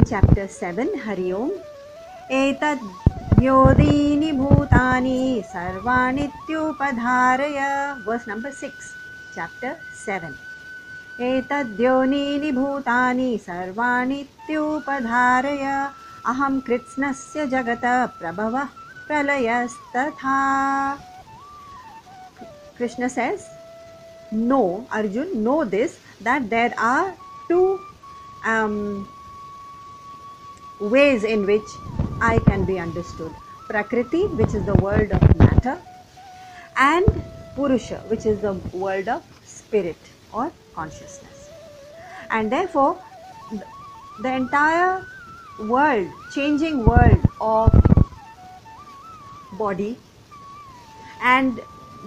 chapter 7, Hari Om. Etad Yodini Bhutani Sarvanityupadharaya. Verse number 6, chapter 7. Etad Yodini Bhutani Sarvanityupadharaya Aham Kritsnasya Jagata Prabhava Pralayastatha. Krishna says, know, Arjun, know this, that there are two ways in which I can be understood. Prakriti, which is the world of matter, and Purusha, which is the world of spirit or consciousness. And therefore, the entire world, changing world of body and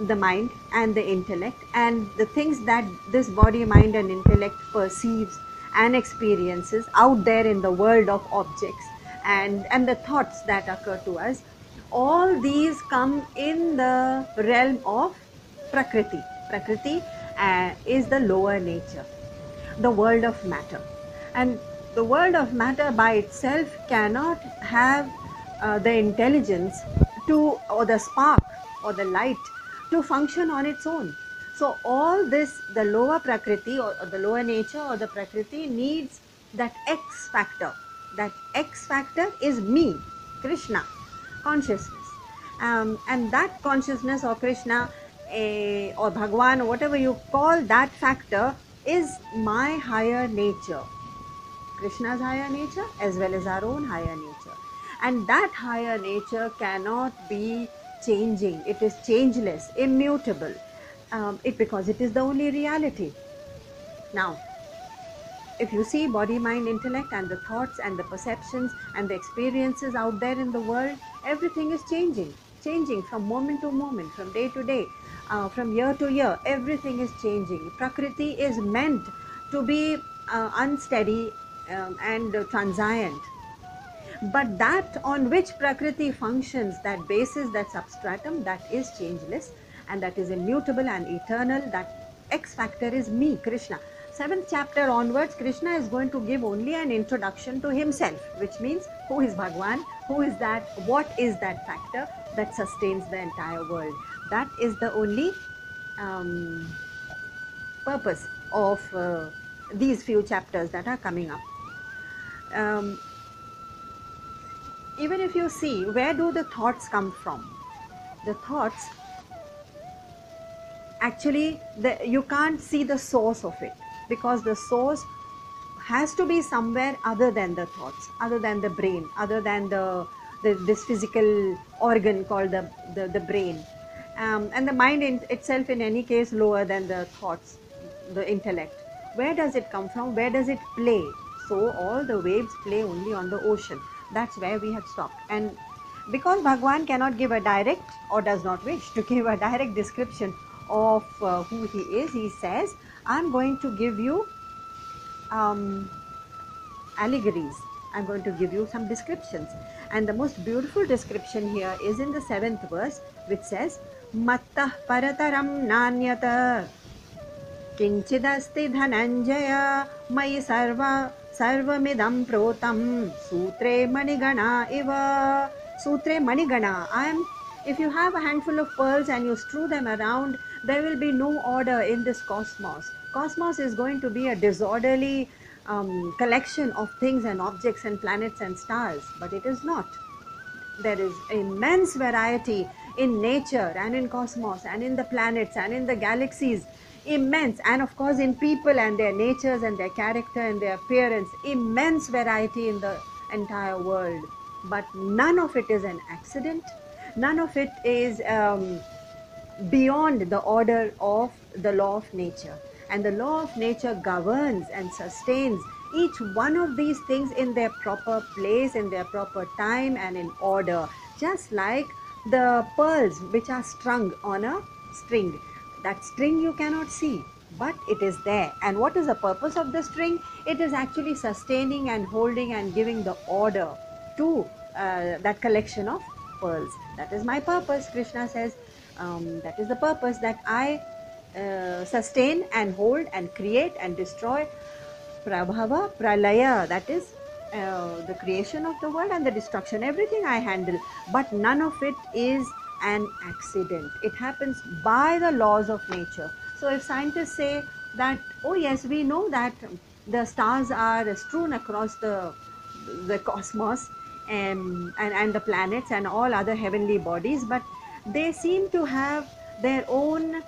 the mind and the intellect, and the things that this body, mind and intellect perceives and experiences out there in the world of objects, and the thoughts that occur to us, all these come in the realm of Prakriti. Prakriti is the lower nature, the world of matter. And the world of matter by itself cannot have the intelligence to, or the spark or the light to function on its own. So all this, the lower Prakriti or the lower nature or the Prakriti needs that X factor. That X factor is me, Krishna, consciousness. And that consciousness or Krishna or Bhagwan or whatever you call that factor is my higher nature. Krishna's higher nature as well as our own higher nature. And that higher nature cannot be changing. It is changeless, immutable, because it is the only reality. Now, if you see body, mind, intellect and the thoughts and the perceptions and the experiences out there in the world, everything is changing from moment to moment, from day to day, from year to year, everything is changing. Prakriti is meant to be unsteady and transient. But that on which Prakriti functions, that basis, that substratum, that is changeless and that is immutable and eternal. That X factor is me, Krishna. 7th chapter onwards, Krishna is going to give only an introduction to himself, which means who is Bhagwan, who is that, what is that factor that sustains the entire world. That is the only purpose of these few chapters that are coming up. Even if you see, where do the thoughts come from? The thoughts, actually, you can't see the source of it, because the source has to be somewhere other than the thoughts, other than the brain, other than this physical organ called the brain. And the mind itself, in any case, lower than the thoughts, the intellect. Where does it come from? Where does it play? So all the waves play only on the ocean. That's where we had stopped. And because Bhagwan cannot give a direct, or does not wish to give a direct description of who he is, he says, I'm going to give you allegories. I'm going to give you some descriptions. And the most beautiful description here is in the 7th verse, which says, Mattah parataram nanyata kinchidasti dhananjaya mai sarvamidam protam sutre manigana iva. Sutre manigana. If you have a handful of pearls and you strew them around, there will be no order in this cosmos. Cosmos is going to be a disorderly collection of things and objects and planets and stars, but it is not. There is immense variety in nature and in cosmos and in the planets and in the galaxies, immense, and of course in people and their natures and their character and their appearance, immense variety in the entire world. But none of it is an accident, none of it is beyond the order of the law of nature. And the law of nature governs and sustains each one of these things in their proper place, in their proper time and in order. Just like the pearls which are strung on a string. That string you cannot see, but it is there. And what is the purpose of the string? It is actually sustaining and holding and giving the order to that collection of pearls. That is my purpose, Krishna says. That is the purpose, that I sustain and hold and create and destroy. Prabhava, pralaya, that is the creation of the world and the destruction, everything I handle, but none of it is an accident. It happens by the laws of nature. So if scientists say that, oh yes, we know that the stars are strewn across the cosmos, and the planets and all other heavenly bodies, but they seem to have their own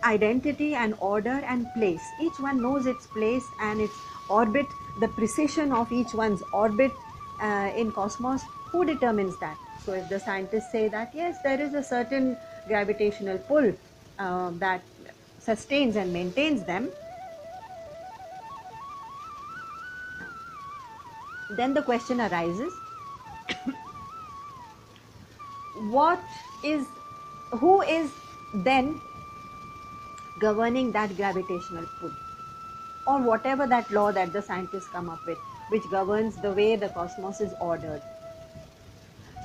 identity and order and place. Each one knows its place and its orbit, the precision of each one's orbit in cosmos. Who determines that? So if the scientists say that yes, there is a certain gravitational pull that sustains and maintains them, then the question arises, what is who is then governing that gravitational pull, or whatever that law that the scientists come up with, which governs the way the cosmos is ordered?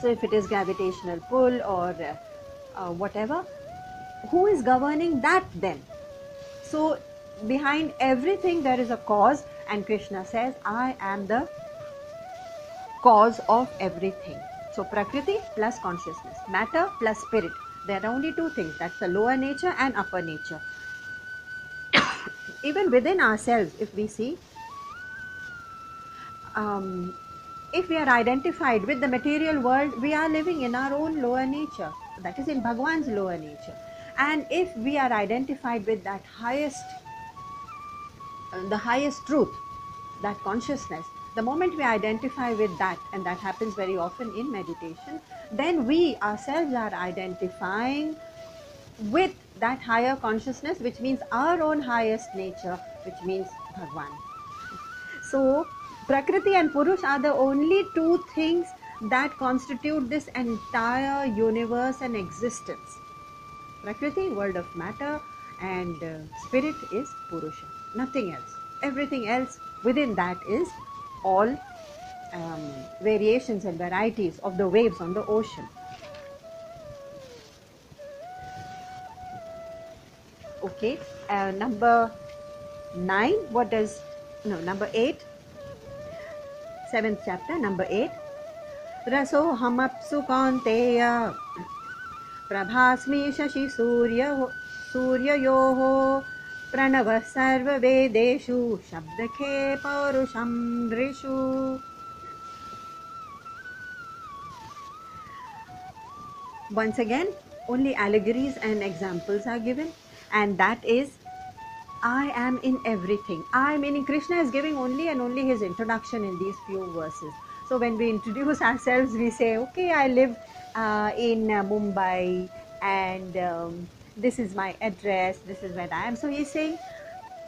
So if it is gravitational pull or whatever, who is governing that then? So behind everything there is a cause, and Krishna says, I am the cause of everything. So Prakriti plus consciousness, matter plus spirit. There are only two things, that's the lower nature and upper nature. Even within ourselves, if we see, if we are identified with the material world, we are living in our own lower nature, that is in Bhagwan's lower nature. And if we are identified with that the highest truth, that consciousness, the moment we identify with that, and that happens very often in meditation, then we ourselves are identifying with that higher consciousness, which means our own highest nature, which means Bhagwan. So Prakriti and Purush are the only two things that constitute this entire universe and existence. Prakriti, world of matter, and spirit is Purusha, nothing else. Everything else within that is all variations and varieties of the waves on the ocean. Okay, number 9, what does, no, number 8, 7th chapter, number 8. Raso hamapsu kaunteya prabhasmi shashi suryayoho pranava sarva vedeshu shabdakhe paurusham rishu. Once again, only allegories and examples are given, and that is, I am in everything. I, meaning Krishna, is giving only and only his introduction in these few verses. So when we introduce ourselves, we say, okay, I live in Mumbai, and this is my address, this is where I am. So he's saying,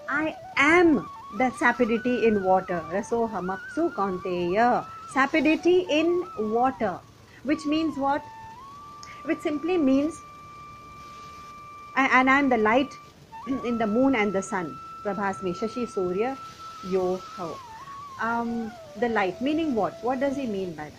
I am the sapidity in water. Raso hamapsu kaunteya. Sapidity in water. Which means what? Which simply means, and I am the light in the moon and the sun. Prabhasmi shashi surya yoho. The light, meaning what? What does he mean by that?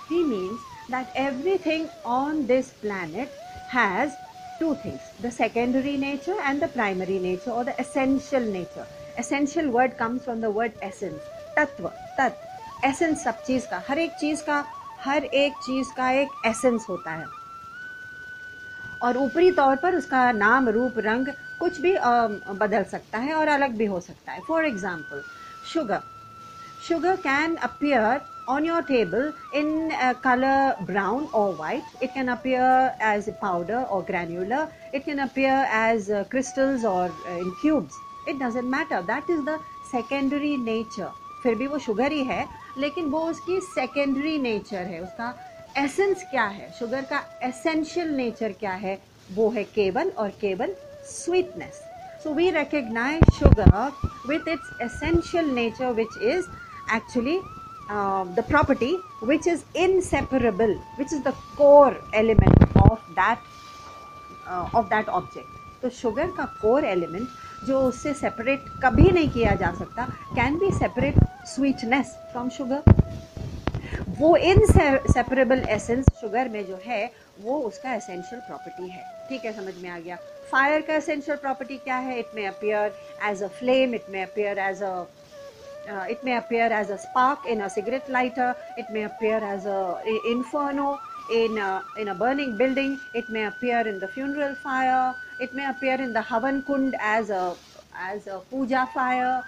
He means that everything on this planet has two things, the secondary nature and the primary nature, or the essential nature. Essential word comes from the word essence, tattva, tat, essence सब चीज का, हर एक चीज का एक essence होता है, और ऊपरी तौर पर उसका नाम, रूप, रंग कुछ भी बदल सकता है और अलग भी हो सकता है. For example, sugar can appear on your table in color brown or white. It can appear as powder or granular. It can appear as crystals or in cubes. It doesn't matter. That is the secondary nature. फिर भी वो sugar ही है, लेकिन वो उसकी secondary nature है. उसका essence क्या है, शुगर का एसेंशियल नेचर क्या है, वो है केवल और केवल sweetness. So we recognize sugar with its essential nature, which is actually the property which is inseparable, which is the core element of that object. तो शुगर का core element जो उससे separate कभी नहीं किया जा सकता, can we separate sweetness from sugar? वो inseparable essence शुगर में जो है, वो उसका essential property है. ठीक है, समझ में आ गया. फायर का essential property क्या है? It may appear as a flame, it may appear as a it may appear as a spark in a cigarette lighter, it may appear as a inferno in a burning building, it may appear in the funeral fire, it may appear in the Havan Kund as a puja fire.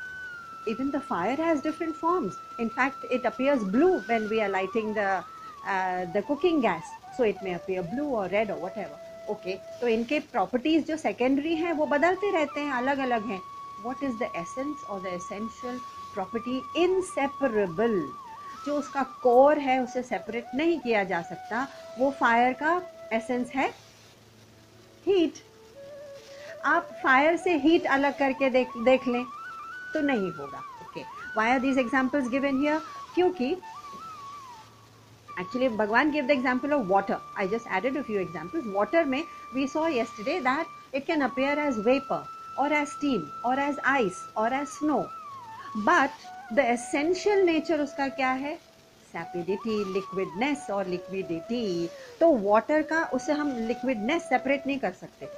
Even the fire has different forms. In fact, it appears blue when we are lighting the cooking gas, so it may appear blue or red or whatever. Okay, तो इनके properties जो secondary हैं वो बदलते रहते हैं, अलग अलग हैं. What is the essence or the essential property? Inseparable. जो उसका core है उसे separate नहीं किया जा सकता. वो fire का essence है heat. आप fire से heat अलग करके देख लें तो नहीं होगा. Okay, why are these examples given here? क्योंकि actually Bhagwan gave the example of water. I just added a few examples. Water में we saw yesterday that it can appear as vapor or as steam or as ice or as snow, but the essential nature उसका क्या है? Sapidity, liquidness और liquidity. तो water का उससे हम liquidness separate नहीं कर सकते.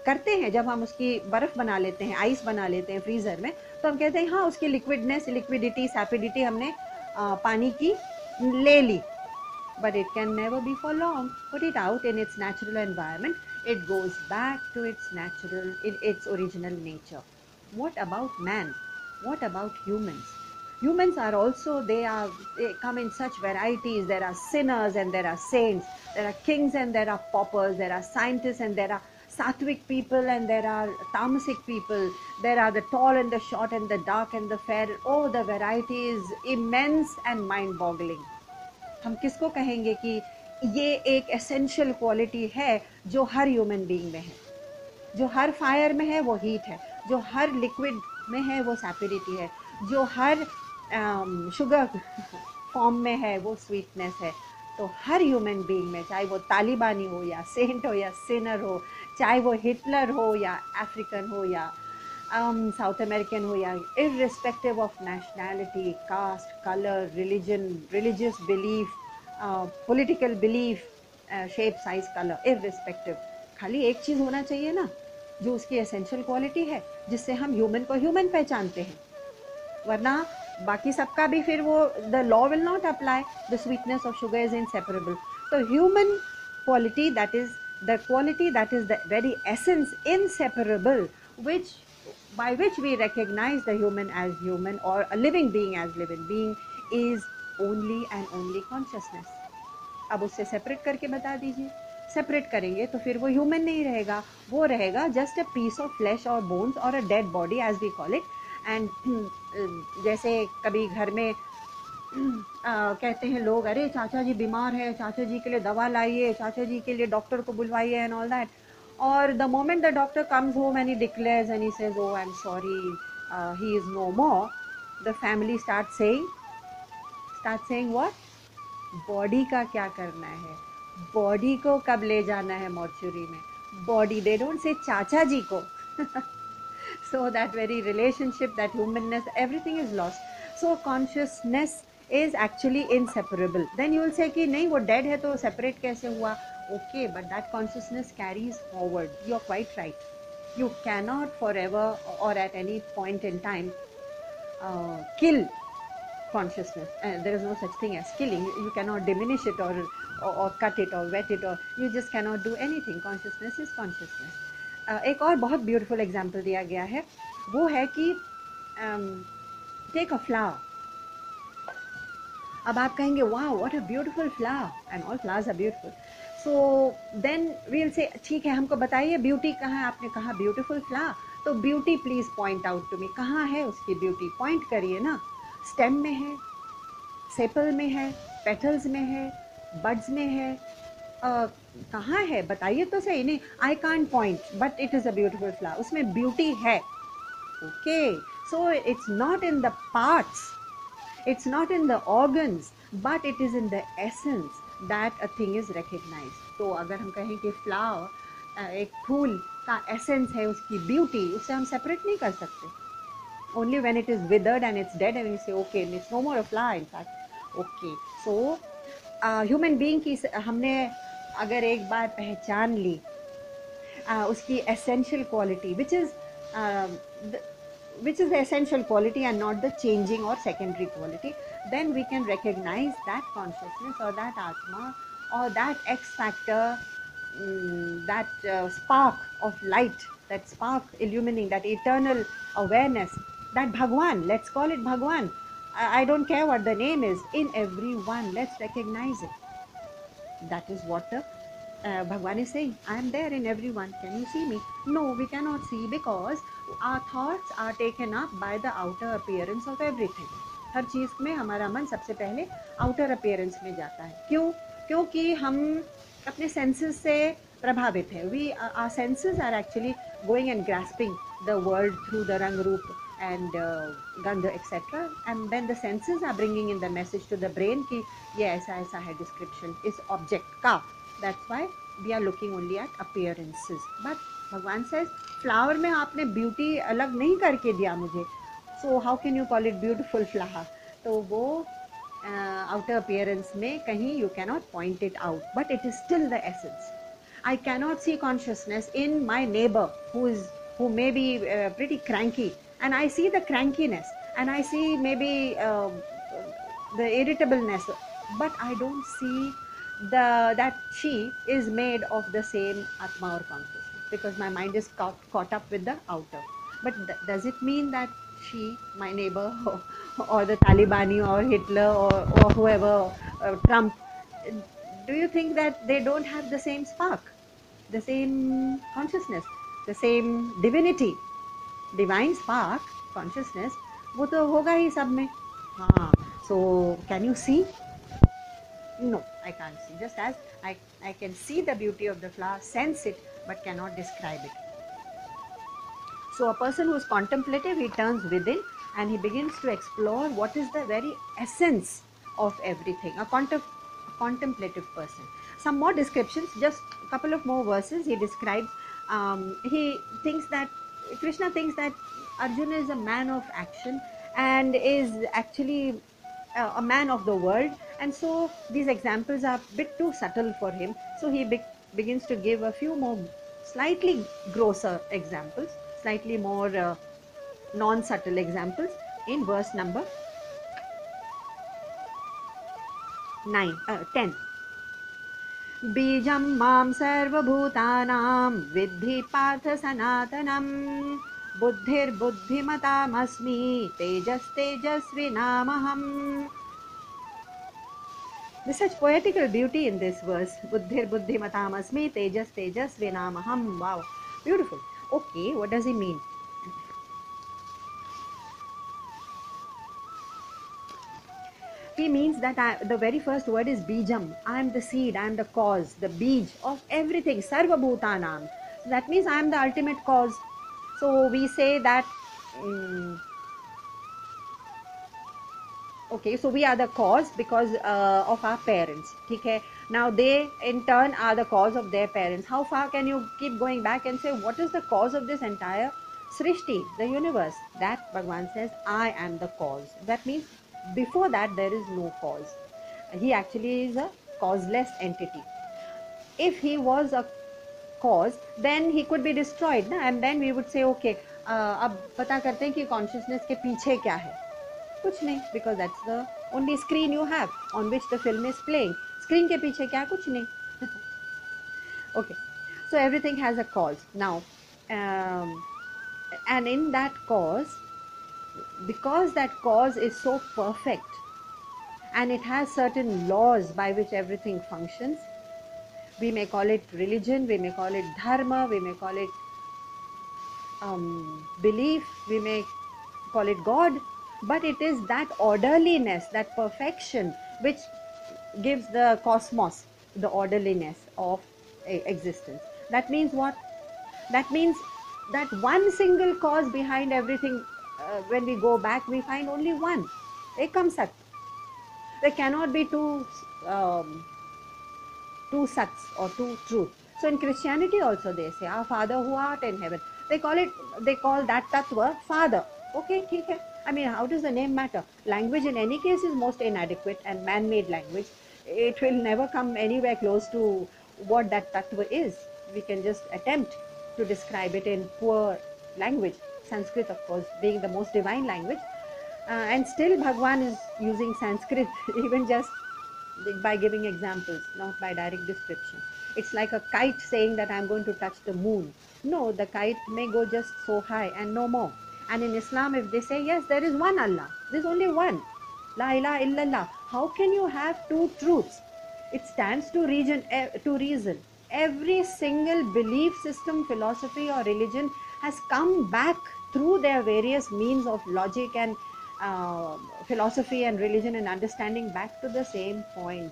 करते हैं जब हम उसकी बर्फ बना लेते हैं, आइस बना लेते हैं फ्रीजर में, तो हम कहते हैं हाँ उसकी लिक्विडनेस, लिक्विडिटी, सैपिडिटी हमने पानी की ले ली. But it can never be for long. Put it out in its natural environment, it goes back to its original nature. What about man? What about humans? Humans are also, they come in such varieties. There are sinners and there are saints. There are kings and there are paupers. There are scientists and there are sattvic people and there are tamasic people. There are the tall and the short and the dark and the fair. Oh, the variety is immense and mind-boggling. हम किसको कहेंगे कि ये एक essential quality है जो हर human being में है? जो हर फायर में है वो हीट है, जो हर लिक्विड में है वो सैपिडिटी है, जो हर शुगर फॉर्म में है वो स्वीटनेस है. तो हर ह्यूमन बीइंग में, चाहे वो तालिबानी हो या सेंट हो या सिनर हो, चाहे वो हिटलर हो या अफ्रीकन हो या साउथ अमेरिकन हो, या irrespective of nationality, caste, color, religion, religious belief, political belief, shape, size, color, irrespective, खाली एक चीज़ होना चाहिए ना जो उसकी एसेंशियल क्वालिटी है, जिससे हम ह्यूमन को ह्यूमन पहचानते हैं. वरना बाकी सबका भी फिर वो the law will not apply. The sweetness of sugar is inseparable. तो human quality, that is the quality that is the very essence, inseparable, by which we recognize the human as human or a living being as living being, is only and only consciousness. अब उससे separate करके बता दीजिए. Separate करेंगे तो फिर वो human नहीं रहेगा, वो रहेगा just a piece of flesh और बोन्स और a dead body as we call it. And जैसे कभी घर में कहते हैं लोग, अरे चाचा जी बीमार है, चाचा जी के लिए दवा लाइए, चाचा जी के लिए डॉक्टर को बुलवाइए and all that. Or the moment the doctor comes home and he declares and he says, oh, I'm sorry, he is no more, the family starts saying what? Body का क्या करना है? Body को कब ले जाना है mortuary में? Body, they don't say चाचा जी को. So that very relationship, that humanness, everything is lost. So consciousness is actually inseparable. Then you will say कि नहीं वो dead है तो separate कैसे हुआ? Okay, but that consciousness carries forward. You're quite right. You cannot forever or at any point in time kill consciousness. There is no such thing as killing. You cannot diminish it or cut it or wet it, or you just cannot do anything. Consciousness is consciousness. एक और बहुत beautiful example दिया गया है, वो है कि take a flower. अब आप कहेंगे wow, what a beautiful flower, and all flowers are beautiful. So then we'll say ठीक है, हमको बताइए ब्यूटी कहाँ है. आपने कहा ब्यूटीफुल फ्लावर, तो beauty please point out to me. कहाँ है उसकी ब्यूटी? पॉइंट करिए ना. स्टेम में है, सेपल में है, पेटल्स में है, बड्स में है, कहाँ है बताइए तो सही. नहीं, I can't point, but it is a beautiful flower. उसमें ब्यूटी है. Okay, so it's not in the parts, it's not in the organs, but it is in the essence that a thing is recognized. तो अगर हम कहें कि flower एक फूल का essence है, उसकी beauty, उससे हम separate नहीं कर सकते. Only when it is withered and it's dead and we say okay, it's no more a flower in fact. Okay, so human being की हमने अगर एक बार पहचान ली उसकी essential quality, which is which is the essential quality and not the changing or secondary quality, then we can recognize that consciousness or that Atma or that X factor, that spark of light, that spark illumining, that eternal awareness, that Bhagwan, let's call it Bhagwan. I don't care what the name is, in everyone, let's recognize it. That is what the Bhagwan is saying. I am there in everyone. Can you see me? No, we cannot see because our thoughts are taken up by the outer appearance of everything. हर चीज में हमारा मन सबसे पहले outer appearance में जाता है. क्यों? क्योंकि हम अपने सेंसेस से प्रभावित हैं. We our senses are actually going and grasping the world through the rang roop and gandha etc, and then the senses are bringing in the message to the brain कि ये ऐसा ऐसा है description इस object का. That's why we are looking only at appearances. But भगवान says flower में आपने beauty अलग नहीं करके दिया मुझे, so how can you call it beautiful flower? तो वो outer appearance में कहीं you cannot point it out, but it is still the essence. I cannot see consciousness in my neighbor who may be pretty cranky, and I see the crankiness, and I see maybe the irritableness, but I don't see that she is made of the same Atma or consciousness, because my mind is caught up with the outer. But does it mean that she, my neighbor, or the Talibani or Hitler or whoever, Trump, do you think that they don't have the same spark, the same consciousness, the same divinity, divine spark, consciousness? वो तो होगा ही सब में. हाँ. So can you see? No, I can't see. Just as I can see the beauty of the flower, sense it, but cannot describe it. So a person who is contemplative, he turns within and he begins to explore what is the very essence of everything. A contemplative person. Some more descriptions, just a couple of more verses. He describes, he thinks that, Krishna thinks that Arjuna is a man of action and is actually a man of the world, and so these examples are a bit too subtle for him. So he begins to give a few more slightly grosser examples, slightly more non-subtle examples in verse number 10. बीजं मां सर्वभूतानां विद्धि Partha सनातनम् बुद्धिर्बुद्धिमतामस्मि तेजस्तेजस्विनामहम्. There's such poetical beauty in this verse. Buddhir-buddhimatam-asmi, tejas-tejasvinamaham. Wow, beautiful. Okay, what does he mean? He means that the very first word is bijam. I am the seed, I am the cause, the bij of everything. Sarva bhutanam. So that means I am the ultimate cause. So we say that, okay, so we are the cause because of our parents. Okay? Now they in turn are the cause of their parents. How far can you keep going back and say what is the cause of this entire Srishti, the universe? That Bhagwan says, I am the cause. That means before that there is no cause. He actually is a causeless entity. If he was a cause, then he could be destroyed, na? And then we would say, okay, अब पता करते हैं कि consciousness के पीछे क्या है. कुछ नहीं, because that's the only screen you have on which the film is playing. Screen के पीछे क्या? कुछ नहीं. Okay, so everything has a cause. Now, and in that cause, because that cause is so perfect and it has certain laws by which everything functions, we may call it religion, we may call it dharma, we may call it belief, we may call it God, but it is that orderliness, that perfection which gives the cosmos the orderliness of existence. That means what? That means that one single cause behind everything, when we go back, we find only one. Ekam Sat. There cannot be two Sats or two truth. So in Christianity also they say, our Father who art in heaven. They call that Tattva Father. Okay, okay. I mean, how does the name matter? Language in any case is most inadequate and man-made language. It will never come anywhere close to what that Tattva is. We can just attempt to describe it in poor language. Sanskrit of course being the most divine language, and still Bhagwan is using Sanskrit even just by giving examples, not by direct description. It's like a kite saying that I'm going to touch the moon. No, the kite may go just so high and no more. And in Islam, if they say, yes, there is one Allah, there's only one, La ilaha illallah, how can you have two truths? It stands to reason. Every single belief system, philosophy, or religion has come back through their various means of logic and philosophy and religion and understanding back to the same point.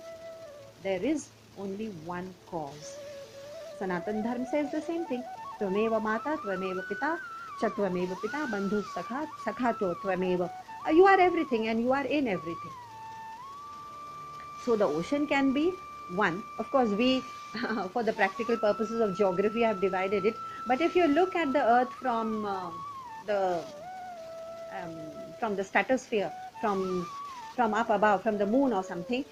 There is only one cause. Sanatan Dharma says the same thing. Tvameva mata, tvameva pita, chatvameva pita, bandhu sakha, sakhato tvameva. You are everything and you are in everything. So the ocean can be one. Of course, we, for the practical purposes of geography, have divided it. But if you look at the Earth the from the stratosphere, from up above, from the moon or something,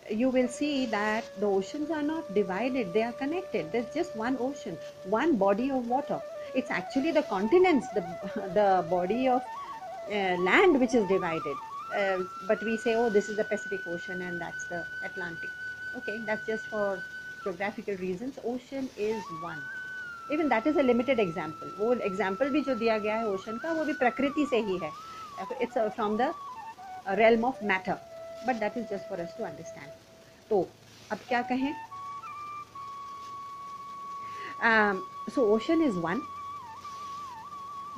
you will see that the oceans are not divided, they are connected. There's just one ocean, one body of water. It's actually the continents, the body of land which is divided. But we say, oh, this is the Pacific Ocean and that's the Atlantic. Okay, that's just for geographical reasons. Ocean is one. Even that is a limited example. वो example भी जो दिया गया है ocean का, वो भी प्रकृति से ही है. It's from the realm of matter. But that is just for us to understand. तो अब क्या कहें? So ocean is one,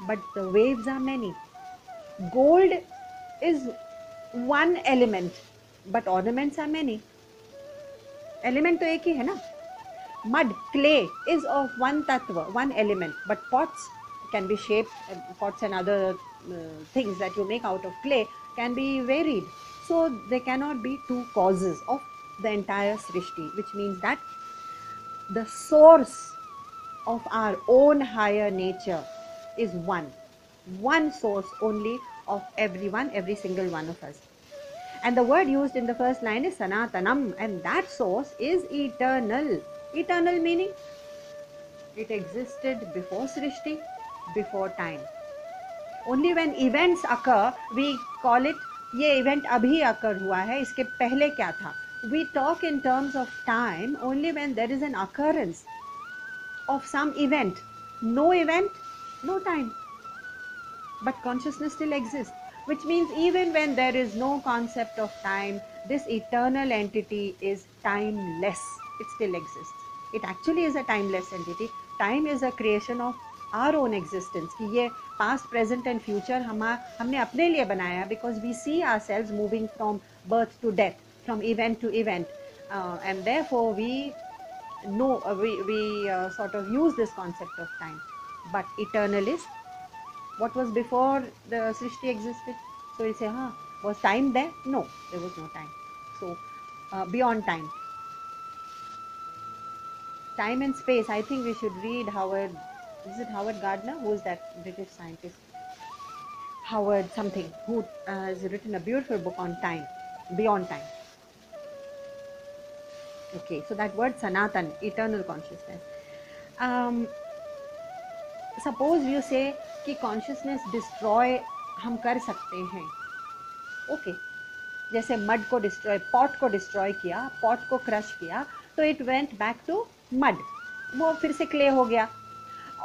but the waves are many. Gold is one element, but ornaments are many. Element तो एक ही है ना. Mud, clay is of one tattva, one element, but pots can be shaped, pots and other things that you make out of clay can be varied. So there cannot be two causes of the entire Srishti, which means that the source of our own higher nature is one source only of everyone, every single one of us. And the word used in the first line is Sanatanam, and that source is eternal. Eternal meaning it existed before Srishti, before time. Only when events occur, we call it, ये event अभी occur हुआ है, इसके पहले क्या था? We talk in terms of time only when there is an occurrence of some event. No event, no time. But consciousness still exists, which means even when there is no concept of time, this eternal entity is timeless. It still exists. It actually is a timeless entity. Time is a creation of our own existence. कि ये past, present and future हमने अपने लिए बनाया, because we see ourselves moving from birth to death, from event to event, and therefore we know, we sort of use this concept of time. But eternal is what was before the Srishti existed. So we say, was time there? No, there was no time. So beyond time. Time and space, I think we should read Howard, is it Howard Gardner? Who is that British scientist? Howard something, who has written a beautiful book on time, beyond time. Okay, so that word Sanatan, eternal consciousness. Suppose you say कि consciousness destroy हम कर सकते हैं. Okay, जैसे mud को destroy, pot को destroy किया, pot को crush किया, तो it went back to mud, वो फिर से clay हो गया.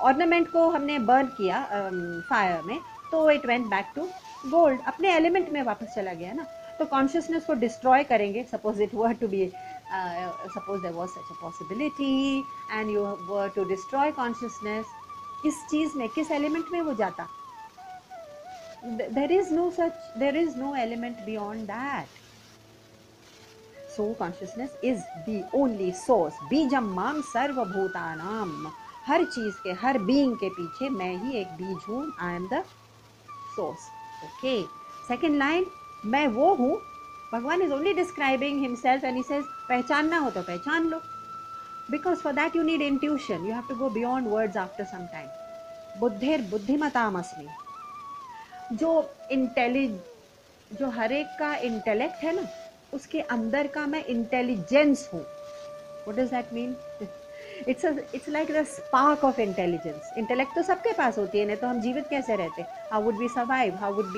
Ornament को हमने burn किया fire में, तो it went back to gold, अपने element में वापस चला गया ना. तो consciousness को destroy करेंगे, suppose it were to be, suppose there was such a possibility and you were to destroy consciousness, किस चीज में, किस element में वो जाता? There is no element beyond that. So consciousness is the only source. बीजम माम सर्वभूतानाम, हर चीज के, हर being के पीछे मैं ही एक बीज हूँ. I am the source. Okay. Second line, मैं वो हूँ. भगवान is only describing himself and he says, पहचानना हो तो पहचान लो. Because for that you need intuition. You have to go beyond words after some time. बुद्धिर बुद्धिमताम अस्मि. जो हर एक का इंटेलेक्ट है ना, उसके अंदर का मैं इंटेलिजेंस हूँ. What does that mean? It's like the spark of intelligence. Intellect तो सबके पास होती है, नहीं तो हम जीवित कैसे रहते? How would we survive? How would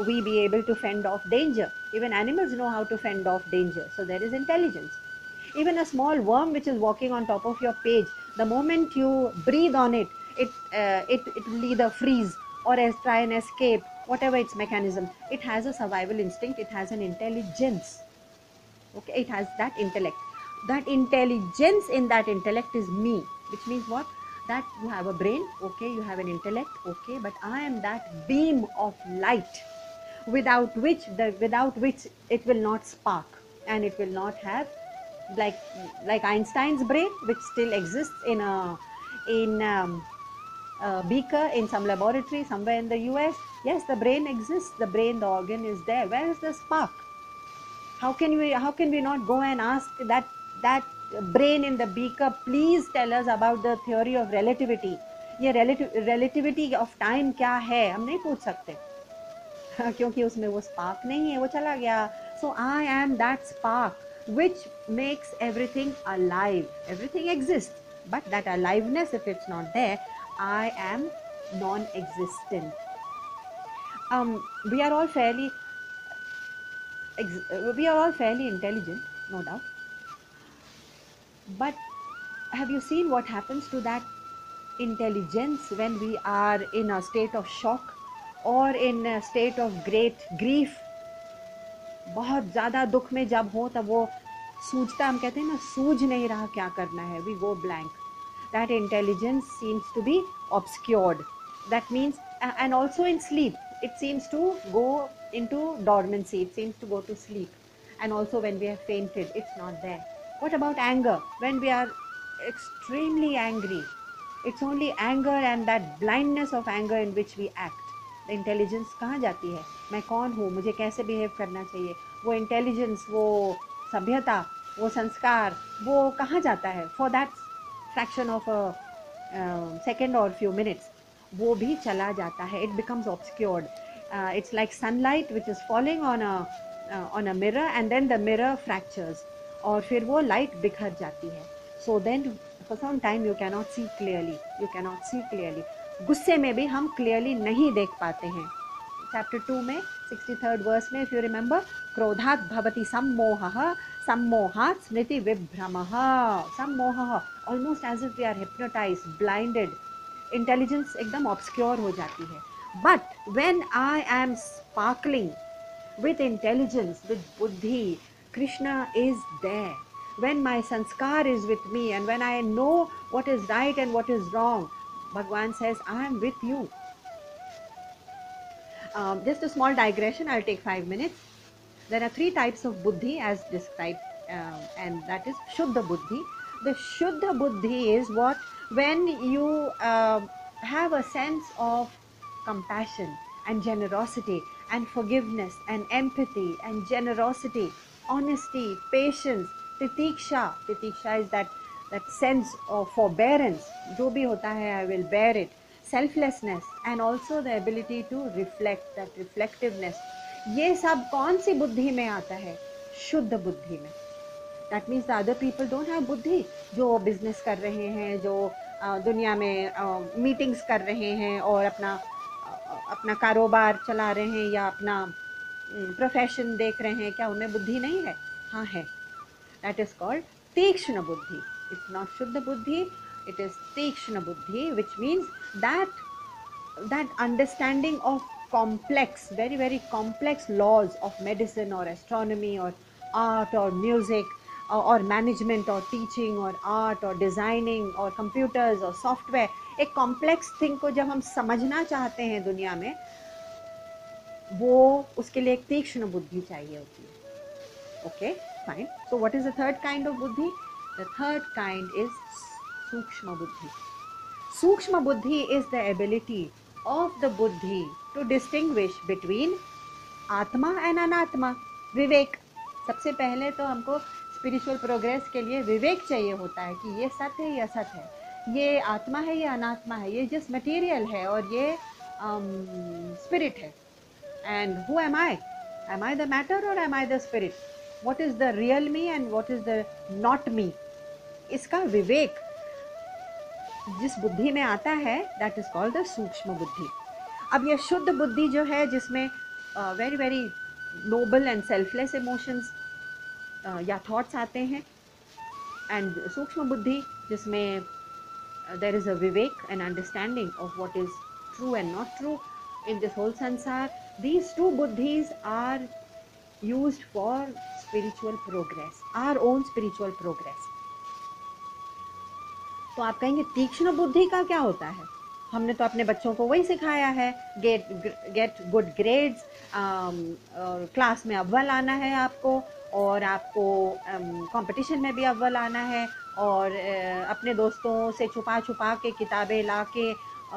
we be able to fend off danger? Even animals know how to fend off danger. So there is intelligence. Even a small worm which is walking on top of your page, the moment you breathe on it, it will either freeze or else try and escape, whatever its mechanism. It has a survival instinct. It has an intelligence. Okay, it has that intellect. That intelligence in that intellect is me, which means what? That you have a brain, okay, you have an intellect, okay, but I am that beam of light without which it will not spark, and it will not have, like Einstein's brain, which still exists in a beaker in some laboratory somewhere in the US. Yes, the brain exists, the brain, the organ is there. Where is the spark? How can we not go and ask that brain in the beaker, please tell us about the theory of relativity? ये relativity of time क्या है, हम नहीं पूछ सकते क्योंकि उसमें वो spark नहीं है, वो चला गया. So I am that spark which makes everything alive. Everything exists, but that aliveness, if it's not there, I am non-existent. We are all fairly intelligent, no doubt. But have you seen what happens to that intelligence when we are in a state of shock or in a state of great grief? बहुत ज़्यादा दुख में जब हो तब वो सूझता, हम कहते हैं ना, सूझ नहीं रहा क्या करना है, we go blank. That intelligence seems to be obscured. That means, and also in sleep, it seems to go into dormancy, it seems to go to sleep. And also when we have fainted, it's not there. What about anger? When we are extremely angry, it's only anger and that blindness of anger in which we act. The intelligence कहाँ जाती है? मैं कौन हूँ, मुझे कैसे behave करना चाहिए? वो intelligence, वो सभ्यता, वो संस्कार, वो कहाँ जाता है? For that fraction of a second or few minutes, वो भी चला जाता है. It becomes obscured. It's like sunlight which is falling on a mirror, and then the mirror fractures, और फिर वो light बिखर जाती है. So then for some time you cannot see clearly. गुस्से में भी हम clearly नहीं देख पाते हैं. Chapter 2 में 63rd verse में, if you remember, क्रोधात् भवति सम्मोहः, सम्मोहात् स्मृति विभ्रमः. सम्मोहः, almost as if we are hypnotized, blinded. Intelligence एकदम obscure हो जाती है. But when I am sparkling with intelligence, with buddhi, Krishna is there. When my sanskar is with me and when I know what is right and what is wrong, Bhagwan says, I am with you. Just a small digression, I'll take 5 minutes. There are 3 types of buddhi as described, and that is Shuddha Buddhi. The Shuddha Buddhi is what? When you have a sense of compassion and generosity and forgiveness and empathy and generosity, honesty, patience, titiksha. Titiksha is that sense of forbearance. जो भी होता है, I will bear it. Selflessness and also the ability to reflect, that reflectiveness. ये सब कौन सी बुद्धि में आता है? शुद्ध बुद्धि में. That means the other people don't have बुद्धि. जो बिजनेस कर रहे हैं, जो दुनिया में मीटिंग्स कर रहे हैं और अपना कारोबार चला रहे हैं या अपना प्रोफेशन देख रहे हैं, क्या उनमें बुद्धि नहीं है? हाँ है. That is called तीक्ष्ण बुद्धि. It's not शुद्ध बुद्धि, it is तीक्ष्ण बुद्धि, which means that understanding of complex, very very complex laws of medicine or astronomy or art or music or management or teaching or art or designing or computers or software. एक complex thing को जब हम समझना चाहते हैं दुनिया में, वो उसके लिए एक तीक्ष्ण बुद्धि चाहिए होती है. Okay, fine. So what is the third kind of buddhi? The third kind is Sukshma Buddhi. Sukshma Buddhi is the ability of the buddhi to distinguish between Atma and Anatma. विवेक. सबसे पहले तो हमको स्पिरिचुअल प्रोग्रेस के लिए विवेक चाहिए होता है कि ये सत्य है, ये असत है, ये आत्मा है, ये अनात्मा है, ये जस्ट मटेरियल है और ये स्पिरिट है. And who am I? Am I the matter or am I the spirit? What is the real me and what is the not me? इसका विवेक जिस बुद्धि में आता है दैट इज कॉल्ड द सूक्ष्म बुद्धि। अब ये शुद्ध बुद्धि जो है, जिसमें very very noble and selfless emotions या थॉट्स आते हैं, एंड सूक्ष्म बुद्धि जिसमें there is a vivek and understanding of what is true and not true in this whole sansar. These two buddhis are used for spiritual progress, our own spiritual progress. तो आप कहेंगे तीक्ष्ण बुद्धि का क्या होता है? हमने तो अपने बच्चों को वही सिखाया है, गेट गुड ग्रेड्स, क्लास में अव्वल आना है आपको, और आपको कंपटीशन में भी अव्वल आना है, और अपने दोस्तों से छुपा छुपा के किताबें ला के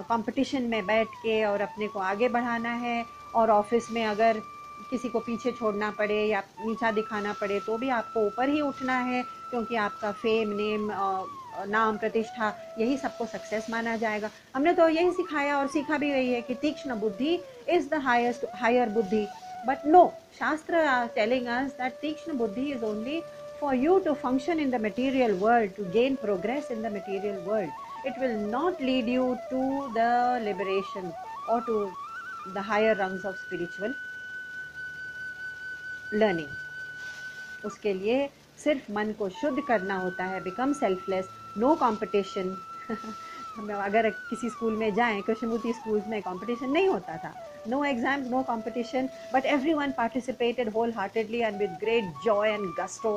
कंपटीशन में बैठ के और अपने को आगे बढ़ाना है, और ऑफिस में अगर किसी को पीछे छोड़ना पड़े या नीचा दिखाना पड़े तो भी आपको ऊपर ही उठना है, क्योंकि आपका फेम, नेम, नाम, प्रतिष्ठा, यही सबको सक्सेस माना जाएगा। हमने तो यही सिखाया और सीखा भी यही है कि तीक्ष्ण बुद्धि इज द हायर बुद्धि। बट नो, शास्त्र आर टेलिंग अस दैट तीक्ष्ण बुद्धि is only for you to function in the material world, to gain progress in the material world. It will not lead you to the liberation or to the higher rungs of spiritual learning. उसके लिए सिर्फ मन को शुद्ध करना होता है, become selfless, no competition. हम अगर किसी स्कूल में जाएं, कृष्णमूर्ति स्कूल्स में कंपटीशन नहीं होता था, no exams, no competition, but everyone participated wholeheartedly and with great joy and gusto.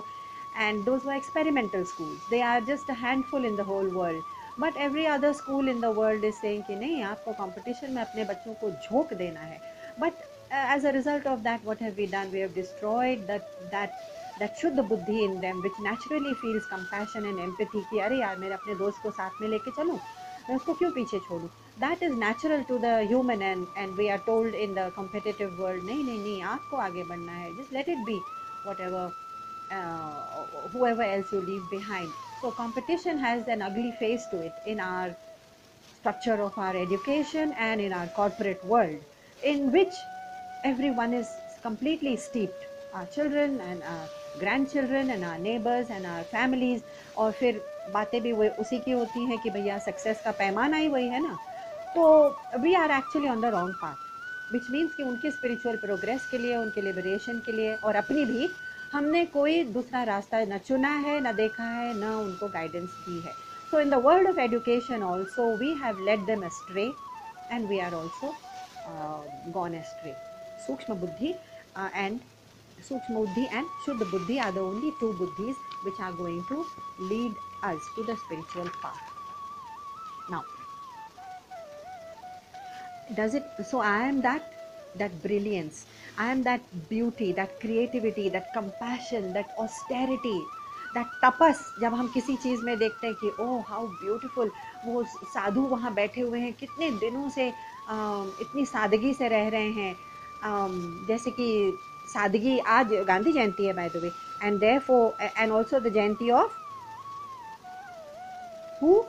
And those were experimental schools. They are just a handful in the whole world. But every other school in the world is saying कि नहीं, आपको competition में अपने बच्चों को झोंक देना है. But as a result of that, what have we done? We have destroyed that शुद्ध बुद्धि in them, which naturally feels compassion and empathy कि अरे यार, मेरे अपने दोस्त को साथ में लेके चलूँ, मैं उसको क्यों पीछे छोड़ूँ? That is natural to the human, and we are told in the competitive world, नहीं नहीं नहीं, आपको आगे बढ़ना है. Just let it be, whatever. Whoever else you leave behind. So competition has an ugly face to it in our structure of our education and in our corporate world, in which everyone is completely steeped. Our children and our grandchildren and our neighbors and our families. और फिर बातें भी वही उसी की होती हैं कि भैया सक्सेस का पैमाना ही वही है ना. तो we are actually on the wrong path, which means कि उनकी spiritual progress के लिए, उनके liberation के लिए, और अपनी भी, हमने कोई दूसरा रास्ता न चुना है, न देखा है, न उनको गाइडेंस दी है. So in the world of education also, we have led them astray, and we are also gone astray. Sukshma buddhi and Shuddha buddhi are the only two buddhis which are going to lead us to the spiritual path. Now, does it? So I am that brilliance, I am that beauty, that creativity, that compassion, that austerity, that tapas. जब हम किसी चीज़ में देखते हैं कि oh how beautiful, वो साधु वहाँ बैठे हुए हैं, कितने दिनों से इतनी सादगी से रह रहे हैं, जैसे कि सादगी, आज गांधी जयंती है by the way, and therefore and also the Jayanti of who?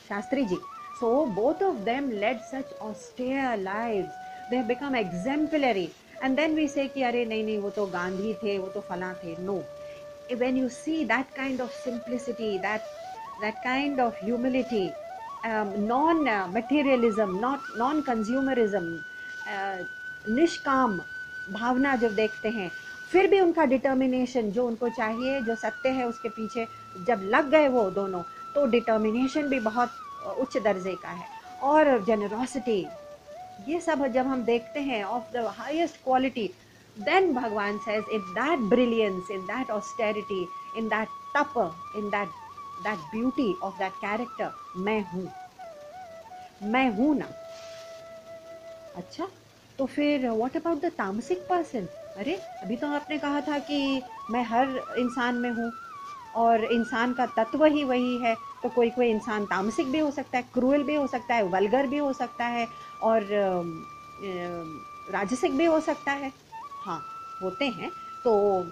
Shastri ji. So both of them led such austere lives. They have become exemplary. And then we say कि अरे नहीं नहीं, वो तो गांधी थे, वो तो फला थे. No. When you see that kind of simplicity, that kind of humility, non-materialism, non-consumerism, निष्काम भावना जब देखते हैं, फिर भी उनका डिटर्मिनेशन, जो उनको चाहिए, जो सत्य है उसके पीछे जब लग गए वो दोनों, तो डिटर्मिनेशन भी बहुत उच्च दर्जे का है. और जेनरोसिटी, ये सब जब हम देखते हैं of the highest quality, then Bhagwan says, in that brilliance, in that austerity, in that tapa, in that beauty of that character, मैं हूँ ना. अच्छा, तो फिर what about the तामसिक person? अरे अभी तो आपने कहा था कि मैं हर इंसान में हूँ, और इंसान का तत्व ही वही है. तो कोई इंसान तामसिक भी हो सकता है, क्रूएल भी हो सकता है, वल्गर भी हो सकता है, और राजसिक भी हो सकता है. हाँ, होते हैं. तो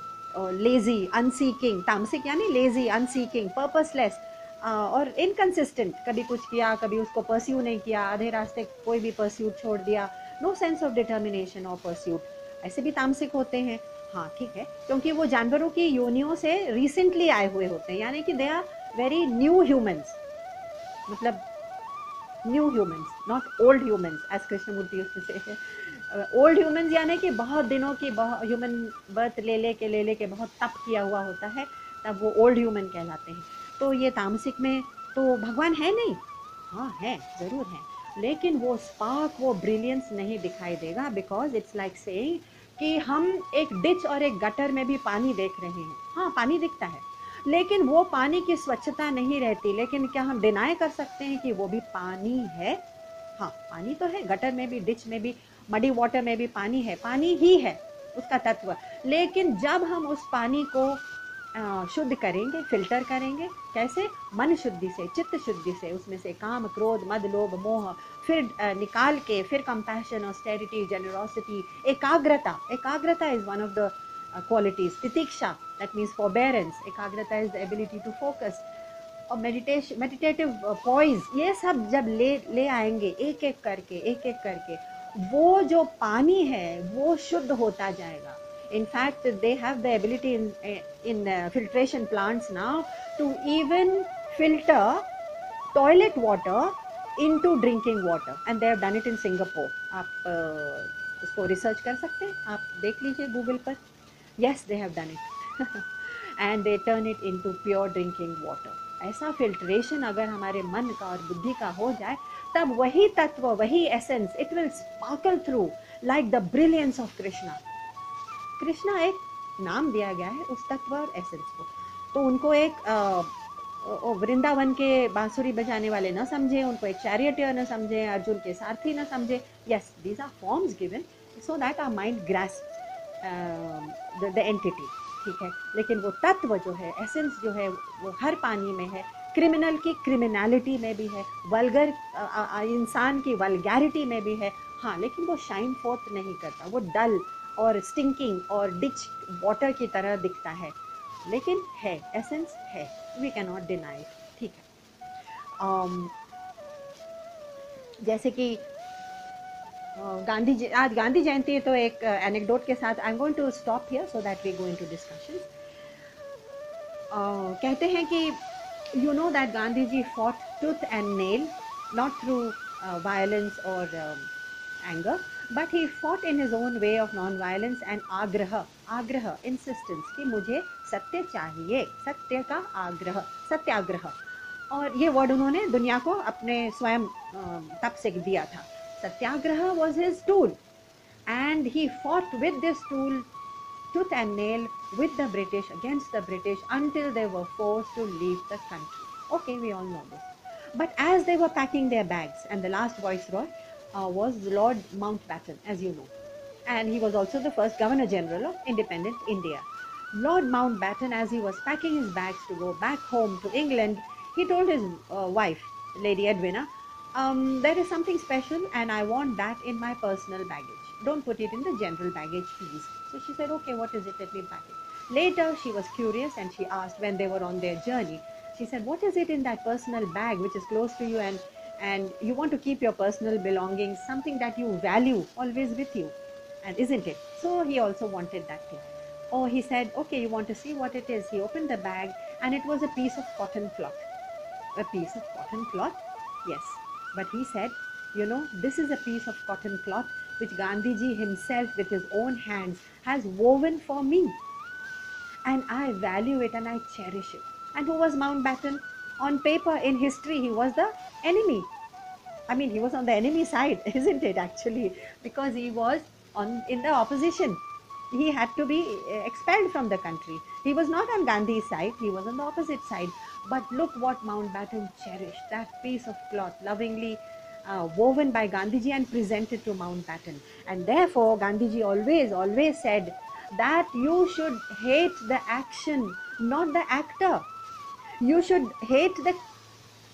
लेजी, अनसीकिंग, तामसिक यानी लेजी, अनसीकिंग, पर्पसलेस और इनकंसिस्टेंट. कभी कुछ किया, कभी उसको परस्यू नहीं किया, आधे रास्ते कोई भी परस्यूट छोड़ दिया, नो सेंस ऑफ डिटर्मिनेशन और परस्यूट. ऐसे भी तामसिक होते हैं. हाँ ठीक है, क्योंकि वो जानवरों की योनियों से रिसेंटली आए हुए होते हैं, यानी कि they are very new humans. मतलब new humans, not old humans as Krishnamurti used to say. Old humans यानी कि बहुत दिनों की ह्यूमन बर्थ ले लेके बहुत तप किया हुआ होता है, तब वो ओल्ड ह्यूमन कहलाते हैं। तो ये तामसिक में तो भगवान है नहीं, हाँ है, ज़रूर है, लेकिन वो स्पार्क, वो ब्रिलियंस नहीं दिखाई देगा, बिकॉज इट्स लाइक सेइंग कि हम एक डिच और एक गटर में भी पानी देख रहे हैं, हाँ पानी दिखता है, लेकिन वो पानी की स्वच्छता नहीं रहती। लेकिन क्या हम डिनाई कर सकते हैं कि वो भी पानी है? हाँ पानी तो है, गटर में भी, डिच में भी, मडी वाटर में भी पानी है, पानी ही है उसका तत्व। लेकिन जब हम उस पानी को शुद्ध करेंगे, फिल्टर करेंगे, कैसे? मन शुद्धि से, चित्त शुद्धि से, उसमें से काम, क्रोध, मद, लोभ, मोह फिर निकाल के, फिर कंपैशन, ऑस्टेरिटी, जेनरोसिटी, एकाग्रता, एकाग्रता is one of the qualities, titikshā, that means forbearance, ekagrata is the ability to focus, और मेडिटेशन, मेडिटेटिव पॉइज, ये सब जब ले आएंगे एक एक करके, वो जो पानी है वो शुद्ध होता जाएगा। In fact, they have the ability in filtration plants now to even filter toilet water into drinking water, and they have done it in Singapore. आप उसको रिसर्च कर सकते हैं, आप देख लीजिए गूगल पर। Yes, they have done it and they turn it into pure drinking water. ऐसा फिल्ट्रेशन अगर हमारे मन का और बुद्धि का हो जाए, तब वही तत्व, वही essence, it will sparkle through like the brilliance of Krishna. Krishna एक नाम दिया गया है उस तत्व और एसेंस को। तो उनको एक वृंदावन के बांसुरी बजाने वाले न समझे, उनको एक चैरियटियर न समझे, अर्जुन के सारथी न समझे। Yes, these are forms given so that our mind grasp the entity, ठीक है, लेकिन वो तत्व जो है, एसेंस जो है, वो हर पानी में है। क्रिमिनल की क्रिमिनलिटी में भी है, वल्गर इंसान की वल्गैरिटी में भी है, हाँ, लेकिन वो शाइन फोर्थ नहीं करता, वो डल और स्टिंकिंग और डिच वाटर की तरह दिखता है, लेकिन है, एसेंस है, वी कैन नॉट डिनाई, ठीक है। जैसे कि गांधी जी, आज गांधी जयंती है, तो एक एनेक्डोट के साथ I am going to stop here so that we go into discussion. कहते हैं कि you know that Gandhiji fought tooth and nail, not through violence or anger, but he fought in his own way of non-violence and आग्रह, insistence कि मुझे सत्य चाहिए, सत्य का आग्रह, सत्याग्रह। और ये वर्ड उन्होंने दुनिया को अपने स्वयं तप से दिया था। सत्याग्रह was his tool and he fought with this tool tooth and nail with the British, against the British, until they were forced to leave the country. Okay, we all know this. But as they were packing their bags, and the last viceroy was Lord Mountbatten, as you know, and he was also the first Governor General of independent India. Lord Mountbatten, as he was packing his bags to go back home to England, he told his wife, Lady Edwina, there is something special and I want that in my personal baggage. Don't put it in the general baggage, please. So she said, okay, what is it? Let me pack it. Later, she was curious and she asked when they were on their journey. She said, what is it in that personal bag which is close to you and you want to keep your personal belongings, something that you value always with you, and isn't it? So he also wanted that thing. Oh, he said, okay, you want to see what it is? He opened the bag and it was a piece of cotton cloth. A piece of cotton cloth? Yes. But he said, you know, this is a piece of cotton cloth which Gandhiji himself with his own hands has woven for me. And I value it and I cherish it. And who was Mountbatten? On paper, in history, he was the enemy. I mean, he was on the enemy side, isn't it, actually? Because he was in the opposition. He had to be expelled from the country. He was not on Gandhi's side, he was on the opposite side. But look what Mountbatten cherished, that piece of cloth, lovingly woven by Gandhiji and presented to Mountbatten. And therefore, Gandhiji always said that you should hate the action, not the actor. You should hate the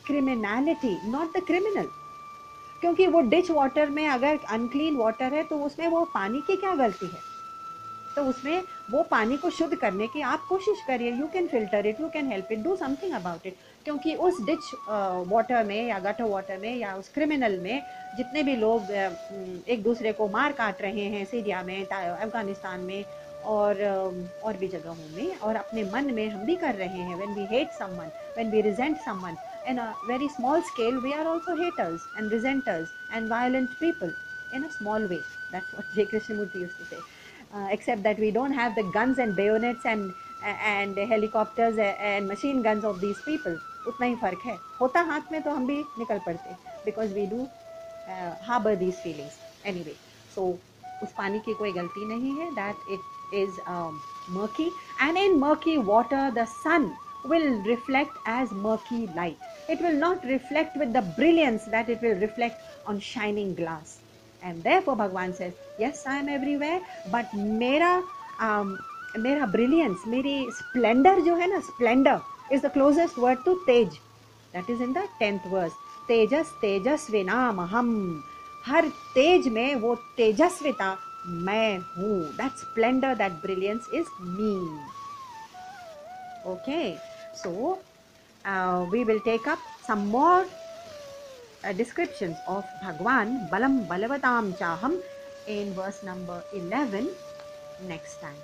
criminality, not the criminal. क्योंकि वो ditch water में अगर unclean water है तो उसमें वो पानी की क्या गलती है? तो उसमें वो पानी को शुद्ध करने की आप कोशिश करिए, you can filter it, you can help it, do something about it. क्योंकि उस डिच वाटर में या गटर वाटर में या उस क्रिमिनल में जितने भी लोग एक दूसरे को मार काट रहे हैं, सीरिया में, अफगानिस्तान में और भी जगहों में, और अपने मन में हम भी कर रहे हैं, when we hate someone, when we resent someone, in a very small scale, we are also haters and resenters and violent people in a small way. That's what J. Krishnamurti used to say. Except that we don't have the guns and bayonets and helicopters and machine guns of these people. उतना ही फर्क है. होता हाथ में तो हम भी निकल पड़ते, because we do harbor these feelings. Anyway, so उस पानी की कोई गलती नहीं है, that it is murky, and in murky water the sun will reflect as murky light. It will not reflect with the brilliance that it will reflect on shining glass. And therefore Bhagwan says, yes, I am everywhere, but मेरा brilliance, मेरी splendor जो है ना, splendor is the closest word to tej. That is in the 10th verse. तेजस तेजस्विनाम हम. हर तेज में वो तेजस्विता मैं हूँ. That splendor, that brilliance is me. Okay, so we will take up some more descriptions of Bhagwan Balam Balavatam Chaham in verse number 11 next time.